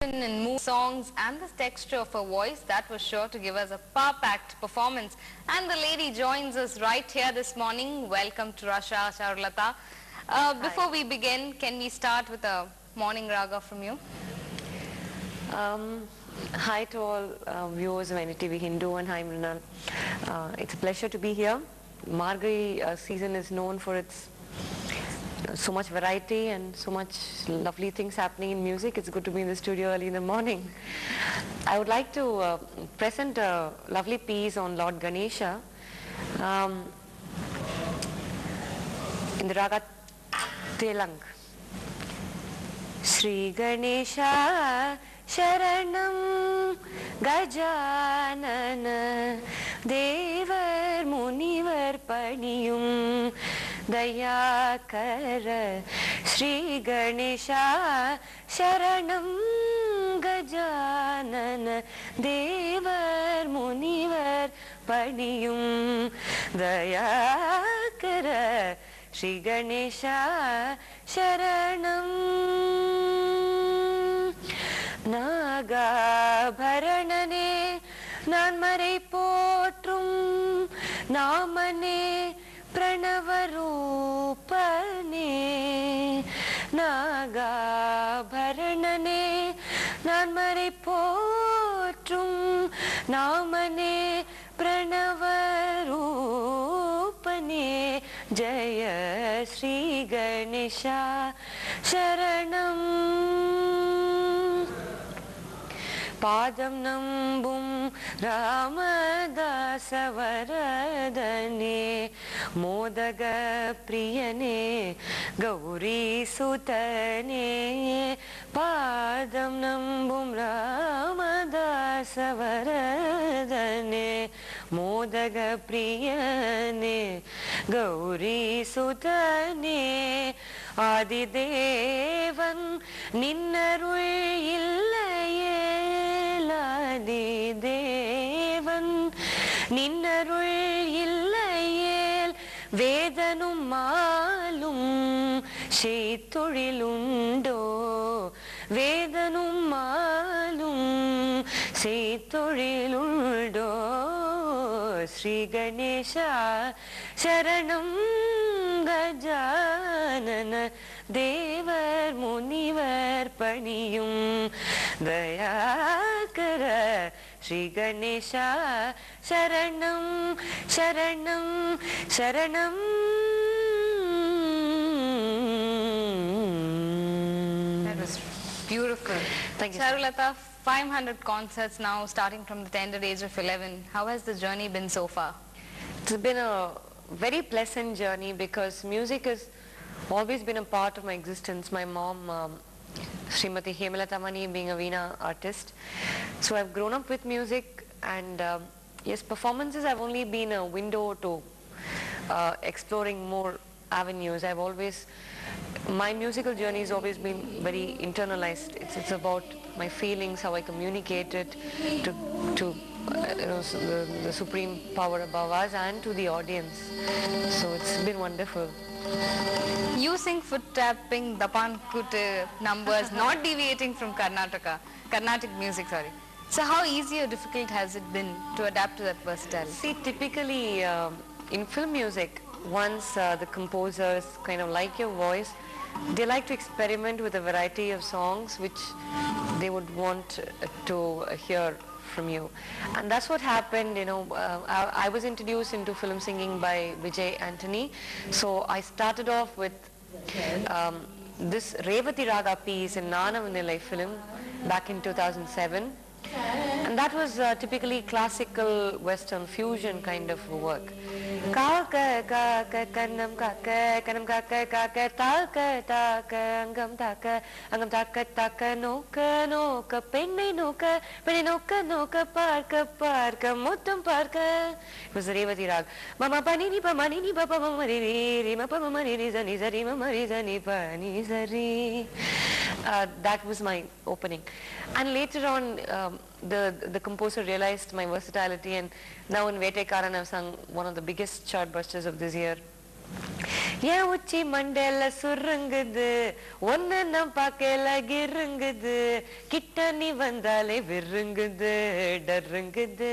in mood, songs and the texture of her voice that was sure to give us a power-packed performance. And the lady joins us right here this morning. Welcome to Russia, Charulatha. Before we begin, can we start with a morning raga from you? Hi to all viewers of NDTV Hindu, and hi Mrinal. It's a pleasure to be here. Margari season is known for its so much variety and so much lovely things happening in music. It's good to be in the studio early in the morning. I would like to present a lovely piece on Lord Ganesha in the raga Telang. Shri Ganesha Sharanam Gajanana Devar Munivar Paniyum Dayakara Shri Ganesha Sharanam Gajanana Devar Munivar Paniyum Dayakara Shri Ganesha Sharanam Naga Bharanane Nanmare Potrum Namane Pranavarupane Naga Bharanane Nanmare Potrum Namane Pranavarupane Jaya Shri Ganesha Sharanam Padam Nambum Ramadasa Varadane Modaga Priyane Gauri Sutane Padam Nambum Ramadasa Varadane Modaga Priyane Gauri Sutane Adidevan Ninnarul Illaye Devan Ninnarul Illayel Vedanum Malum Sheiturilundo Vedanum Malum Sheiturilundo Shri Ganesha Sharanam Gajanana Devar Munivar Paniyum Dayakara Shri Ganesha Sharanam Sharanam Sharanam. That was beautiful. Thank you. Charulatha, 500 concerts now starting from the tender age of 11. How has the journey been so far? It's been a very pleasant journey because music has always been a part of my existence. My mom, Srimati Charulatha being a Veena artist. So I've grown up with music, and yes, performances have only been a window to exploring more avenues. My musical journey has always been very internalized. It's about my feelings, how I communicate it to the supreme power above us and to the audience. So it's been wonderful. You sing foot tapping, dapan kut numbers, not deviating from Carnatic music, sorry. So how easy or difficult has it been to adapt to that versatility? See, typically in film music, once the composers kind of like your voice, they like to experiment with a variety of songs which they would want to hear from you. And that's what happened, I was introduced into film singing by Vijay Antony. So I started off with this Revati Raga piece in Nana Vanillai film back in 2007. And that was typically classical Western fusion kind of work. Kaka kaka kanam kaka kaka taka taka angam taka noka noka penne noka parka muttam parka. It was the Revati Rag. Mama panini pamanini papa mamari ma papa mari zani zari mamari zani pani zari. That was my opening. And later on, the composer realized my versatility, and now in Vetekaran I've sung one of the biggest chartbusters of this year. ஏன் உச்சி மண்டேல சுருங்குது ஒன்னு நான் பார்க்கல கிருங்குது கிட்ட நீ வந்தாலே விருங்குது டருங்குது.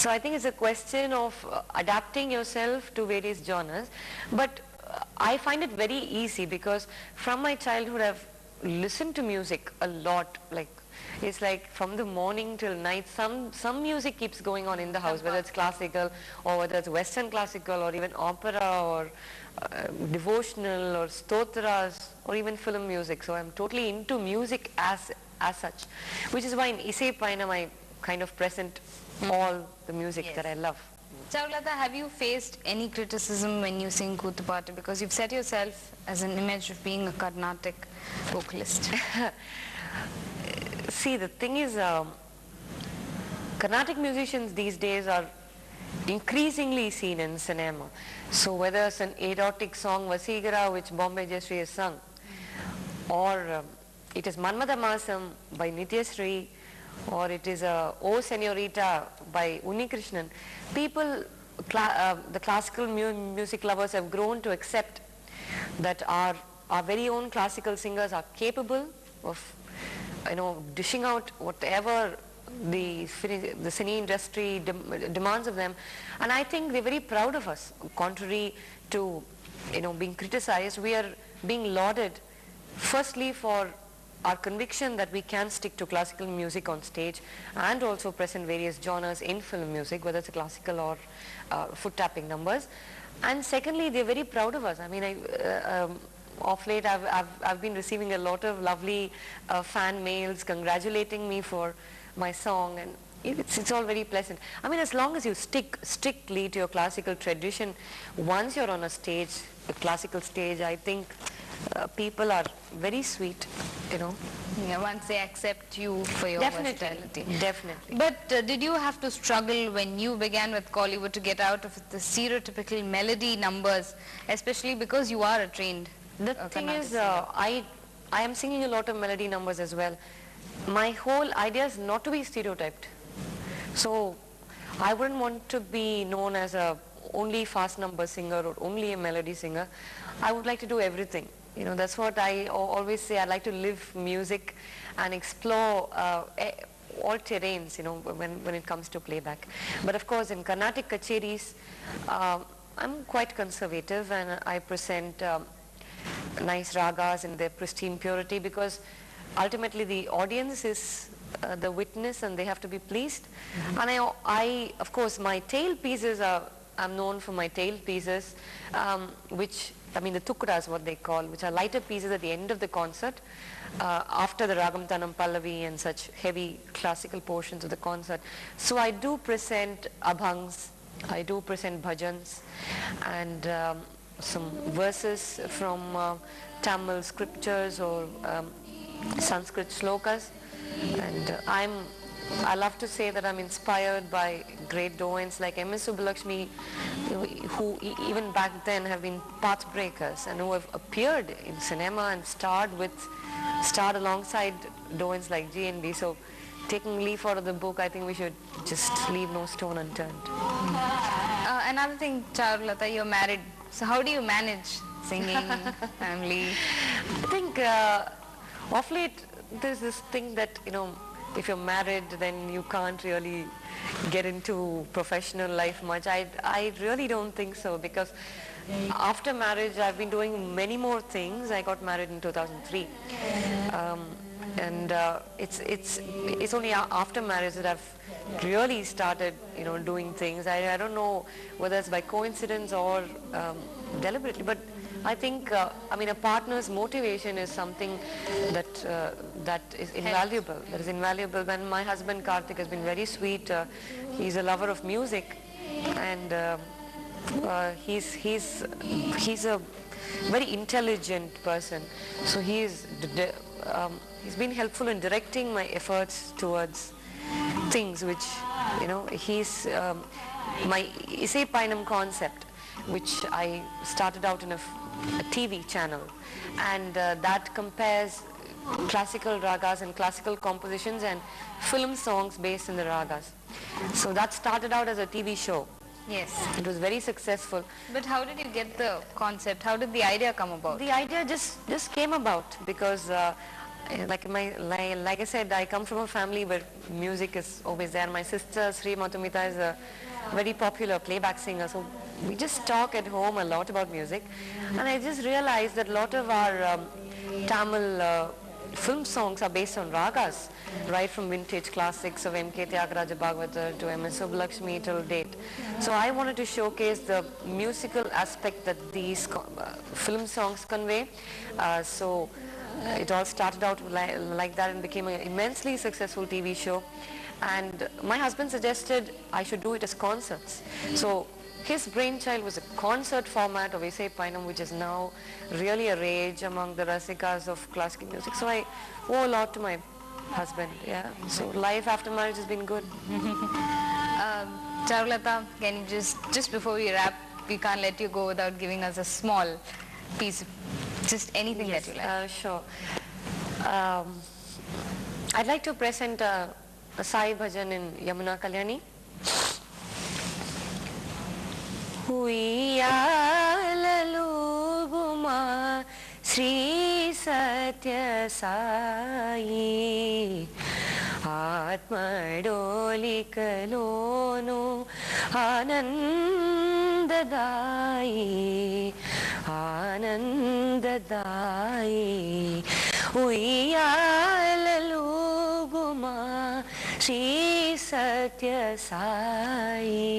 So I think it's a question of adapting yourself to various genres, but I find it very easy because from my childhood I've listened to music a lot. Like it's like from the morning till night some music keeps going on in the house, whether it's classical or whether it's western classical or even opera or devotional or stotras or even film music. So I'm totally into music as such, which is why in Isai Payanam I kind of present all the music that I love. Charulatha, have you faced any criticism when you sing Koothupattu? Because you've set yourself as an image of being a Carnatic vocalist. See, the thing is, Carnatic musicians these days are increasingly seen in cinema. So whether it's an erotic song Vasigara, which Bombay Jayashree has sung, or it is Manmada Masam by Nityashree, or it is O Senorita by Unnikrishnan, people, the classical music lovers have grown to accept that our very own classical singers are capable of, dishing out whatever the cine industry demands of them, and I think they're very proud of us. Contrary to being criticized, we are being lauded firstly for our conviction that we can stick to classical music on stage and also present various genres in film music, whether it's classical or foot tapping numbers. And secondly, they're very proud of us. I mean, of late I've been receiving a lot of lovely fan mails congratulating me for my song, and it's all very pleasant. I mean, as long as you stick strictly to your classical tradition, once you're on a stage, a classical stage, I think people are very sweet, Yeah, once they accept you for your versatility. Definitely. But did you have to struggle when you began with Kollywood to get out of the stereotypical melody numbers, especially because you are a trained The thing is, I am singing a lot of melody numbers as well. My whole idea is not to be stereotyped. So I wouldn't want to be known as a only fast number singer or only a melody singer. I would like to do everything. That's what I always say. I like to live music and explore all terrains, when it comes to playback. But of course, in Carnatic kacheris, I'm quite conservative, and I present nice ragas in their pristine purity, because ultimately the audience is the witness and they have to be pleased. And I of course, my tail pieces I'm known for my tail pieces, which the tukras, what they call, which are lighter pieces at the end of the concert, after the Ragam Tanam Pallavi and such heavy classical portions of the concert. So I do present abhangs, I do present bhajans, and some verses from Tamil scriptures or Sanskrit shlokas, and I love to say that I'm inspired by great doyens like M.S. Subbulakshmi, who even back then have been path breakers and who have appeared in cinema and starred alongside doyens like G.N.B. So taking leaf out of the book, I think we should just leave no stone unturned. Another thing, Charulatha, you're married. So how do you manage singing, family? I think of late there's this thing that, if you're married, then you can't really get into professional life much. I really don't think so, because after marriage I've been doing many more things. I got married in 2003, and it's only after marriage that I've really started doing things. I don't know whether it's by coincidence or deliberately, but I think a partner's motivation is something that is invaluable. That is invaluable. When my husband Karthik has been very sweet. He's a lover of music, and he's a very intelligent person. So he's been helpful in directing my efforts towards things which he's my Isai Payanam concept, which I started out in a TV channel, and that compares classical ragas and classical compositions and film songs based in the ragas. So that started out as a TV show, Yes. It was very successful. But how did you get the concept? How did the idea come about? The idea just came about because like I said, I come from a family where music is always there. My sister Sri Matumita is a very popular playback singer, so we just talk at home a lot about music. And I just realized that a lot of our Tamil film songs are based on ragas, right from vintage classics of M.K. Tyagaraja Bhagavatar to M.S. Lakshmi till date. So I wanted to showcase the musical aspect that these film songs convey. So it all started out like that and became an immensely successful TV show. And my husband suggested I should do it as concerts. So his brainchild was a concert format of Isai Painam, which is now really a rage among the Rasikas of classical music. So I owe a lot to my husband, yeah. So life after marriage has been good. Charulatha, can you just before we wrap, we can't let you go without giving us a small piece, just anything that you like. Sure. I'd like to present a Sai Bhajan in Yamuna Kalyani. ఉయ్యాలలుగుమా Shri సత్య సాయి ఆత్మడోలికలోను ఆనందదాయి ఆనందదాయి ఉయ్యాలలుగుమా శ్రీ సత్య సాయి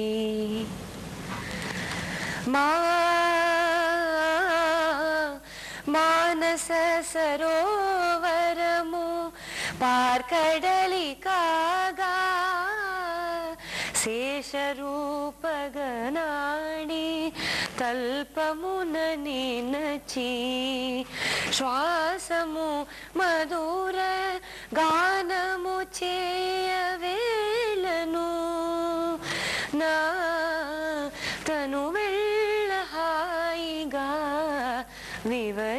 మానస సరోవరము పార్కడలి కాగా శేషరూపగనాడి తల్పమున నినచి శ్వాసము మధుర గానము చేయవేలను నా తను వెళ్ళహాయిగా వివరింపుమయ్యా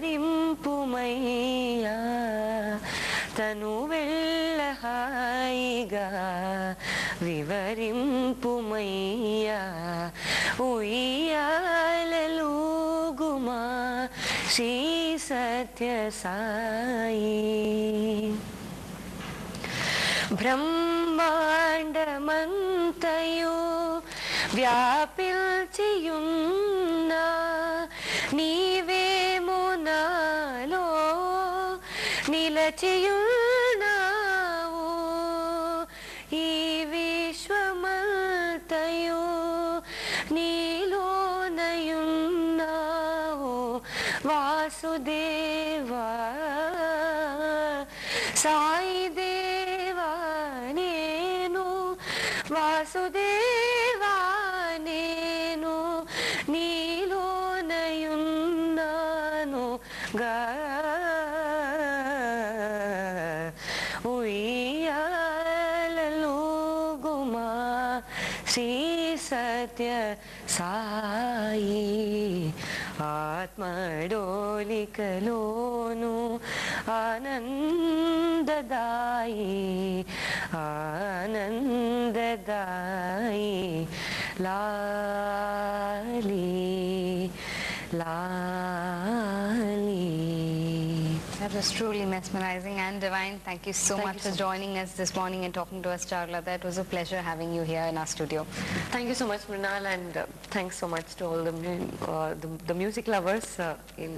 తను వెళ్ళహాయిగా వివరింపుమయ్యా ఉయ్యాలలుగుమా శ్రీ సత్య సాయి బ్రహ్మాండమంతయు వ్యాపిల్చియున్నా నీవేమో నాలో నిలచియున్నావు ఈ విశ్వమంతయు నీలోనయున్నావు వాసుదేవా సాయి దేవా నేను వాసుదేవా నేను నీలోనయున్నాను గా ఉయ్యాలలుగుమా శ్రీ సత్య సాయి ఆత్మడోలికలోను ఆనందదాయి ఆనందదాయి లాలి లాలి. That was truly mesmerizing and divine. Thank you so much for joining us this morning and talking to us, Charulatha. It was a pleasure having you here in our studio. Thank you so much, Mrinal, and thanks so much to all the music lovers in